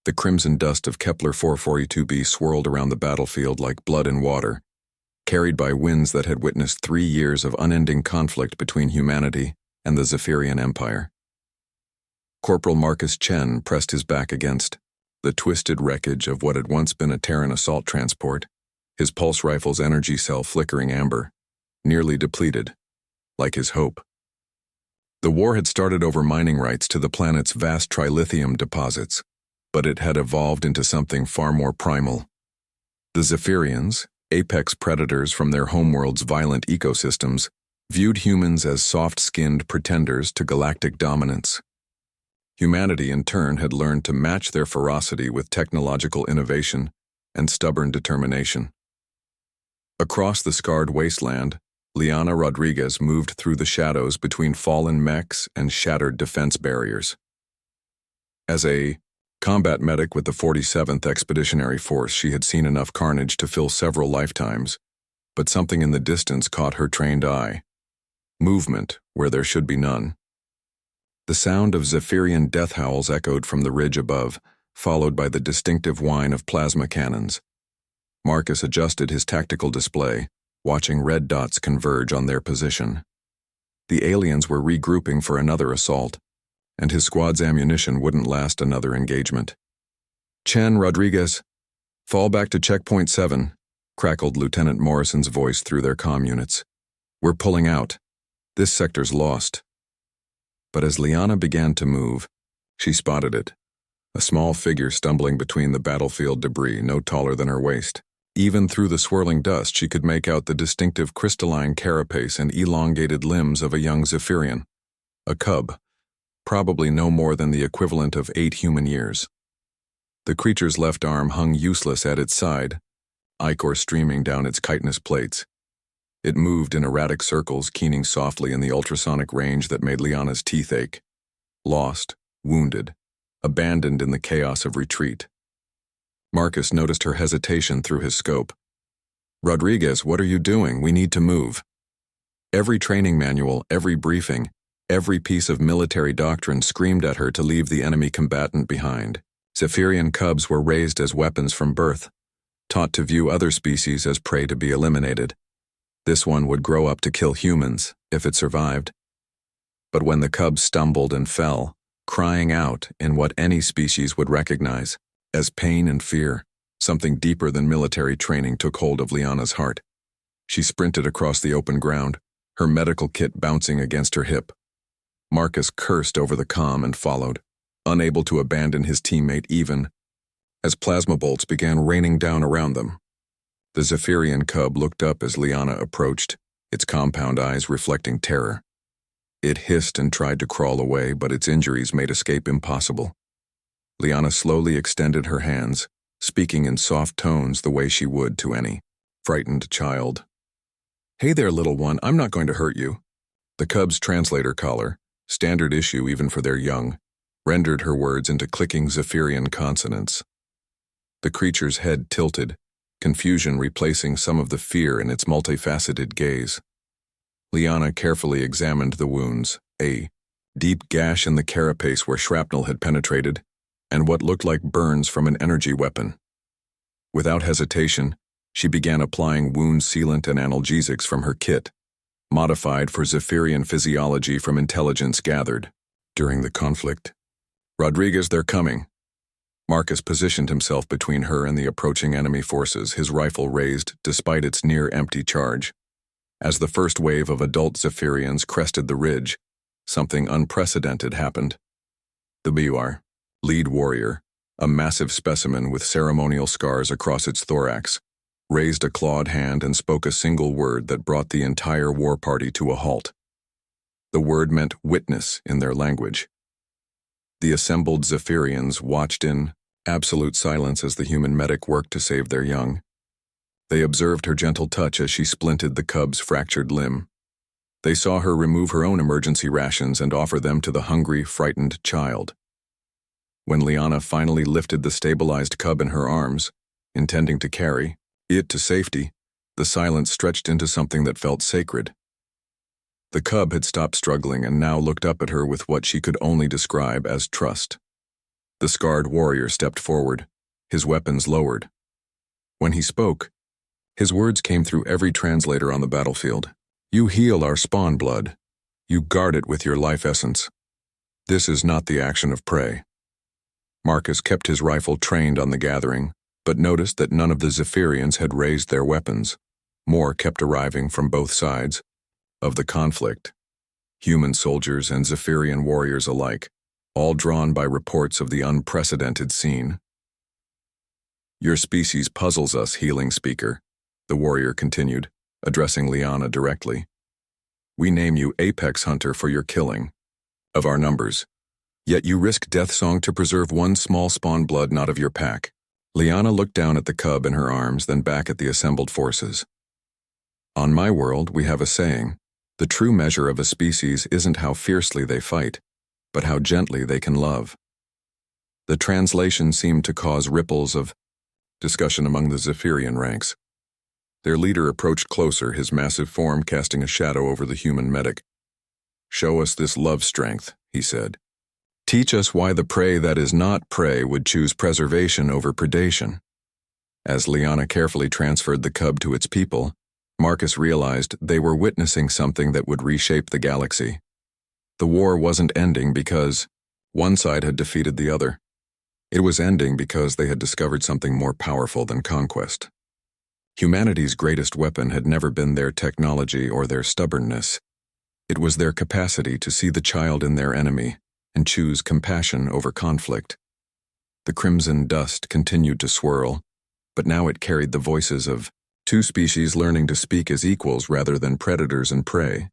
The crimson dust of Kepler 442b swirled around the battlefield like blood in water, carried by winds that had witnessed 3 years of unending conflict between humanity and the Zephyrian Empire. Corporal Marcus Chen pressed his back against the twisted wreckage of what had once been a Terran assault transport, his pulse rifle's energy cell flickering amber, nearly depleted, like his hope. The war had started over mining rights to the planet's vast trilithium deposits, but it had evolved into something far more primal. The Zephyrians, apex predators from their homeworld's violent ecosystems, viewed humans as soft-skinned pretenders to galactic dominance. Humanity, in turn, had learned to match their ferocity with technological innovation and stubborn determination. Across the scarred wasteland, Lyanna Rodriguez moved through the shadows between fallen mechs and shattered defense barriers. As a combat medic with the 47th Expeditionary Force, she had seen enough carnage to fill several lifetimes, but something in the distance caught her trained eye. Movement where there should be none. The sound of Zephyrian death howls echoed from the ridge above, followed by the distinctive whine of plasma cannons. Marcus adjusted his tactical display, watching red dots converge on their position. The aliens were regrouping for another assault, and his squad's ammunition wouldn't last another engagement. "Chen, Rodriguez, fall back to checkpoint 7, crackled Lieutenant Morrison's voice through their comm units. "We're pulling out. This sector's lost." But as Lyanna began to move, she spotted it, a small figure stumbling between the battlefield debris no taller than her waist. Even through the swirling dust, she could make out the distinctive crystalline carapace and elongated limbs of a young Zephyrian, a cub, probably no more than the equivalent of 8 human years. The creature's left arm hung useless at its side, ichor streaming down its chitinous plates. It moved in erratic circles, keening softly in the ultrasonic range that made Lyanna's teeth ache. Lost, wounded, abandoned in the chaos of retreat. Marcus noticed her hesitation through his scope. "Rodriguez, what are you doing? We need to move." Every training manual, every briefing, every piece of military doctrine screamed at her to leave the enemy combatant behind. Zephyrian cubs were raised as weapons from birth, taught to view other species as prey to be eliminated. This one would grow up to kill humans, if it survived. But when the cubs stumbled and fell, crying out in what any species would recognize as pain and fear, something deeper than military training took hold of Lyanna's heart. She sprinted across the open ground, her medical kit bouncing against her hip. Marcus cursed over the comm and followed, unable to abandon his teammate even as plasma bolts began raining down around them. The Zephyrian cub looked up as Lyanna approached, its compound eyes reflecting terror. It hissed and tried to crawl away, but its injuries made escape impossible. Lyanna slowly extended her hands, speaking in soft tones the way she would to any frightened child. "Hey there, little one, I'm not going to hurt you." The cub's translator collar, standard issue even for their young, rendered her words into clicking Zephyrian consonants. The creature's head tilted, confusion replacing some of the fear in its multifaceted gaze. Lyanna carefully examined the wounds, a deep gash in the carapace where shrapnel had penetrated, and what looked like burns from an energy weapon. Without hesitation, she began applying wound sealant and analgesics from her kit, modified for Zephyrian physiology from intelligence gathered during the conflict. "Rodriguez, they're coming." Marcus positioned himself between her and the approaching enemy forces, his rifle raised despite its near-empty charge. As the first wave of adult Zephyrians crested the ridge, something unprecedented happened. The BUR, lead warrior, a massive specimen with ceremonial scars across its thorax, raised a clawed hand and spoke a single word that brought the entire war party to a halt. The word meant witness in their language. The assembled Zephyrians watched in absolute silence as the human medic worked to save their young. They observed her gentle touch as she splinted the cub's fractured limb. They saw her remove her own emergency rations and offer them to the hungry, frightened child. When Lyanna finally lifted the stabilized cub in her arms, intending to carry it to safety, the silence stretched into something that felt sacred. The cub had stopped struggling and now looked up at her with what she could only describe as trust. The scarred warrior stepped forward, his weapons lowered. When he spoke, his words came through every translator on the battlefield. You heal our spawn blood. You guard it with your life essence. This is not the action of prey. Marcus kept his rifle trained on the gathering, but noticed that none of the Zephyrians had raised their weapons. More kept arriving from both sides of the conflict. Human soldiers and Zephyrian warriors alike, all drawn by reports of the unprecedented scene. Your species puzzles us, healing speaker, the warrior continued, addressing Lyanna directly. We name you Apex Hunter for your killing of our numbers, yet you risk death song to preserve one small spawn blood not of your pack. Lyanna looked down at the cub in her arms, then back at the assembled forces. On my world, we have a saying, the true measure of a species isn't how fiercely they fight, but how gently they can love. The translation seemed to cause ripples of discussion among the Zephyrian ranks. Their leader approached closer, his massive form casting a shadow over the human medic. Show us this love strength, he said. Teach us why the prey that is not prey would choose preservation over predation. As Lyanna carefully transferred the cub to its people, Marcus realized they were witnessing something that would reshape the galaxy. The war wasn't ending because one side had defeated the other. It was ending because they had discovered something more powerful than conquest. Humanity's greatest weapon had never been their technology or their stubbornness. It was their capacity to see the child in their enemy and choose compassion over conflict. The crimson dust continued to swirl, but now it carried the voices of two species learning to speak as equals rather than predators and prey.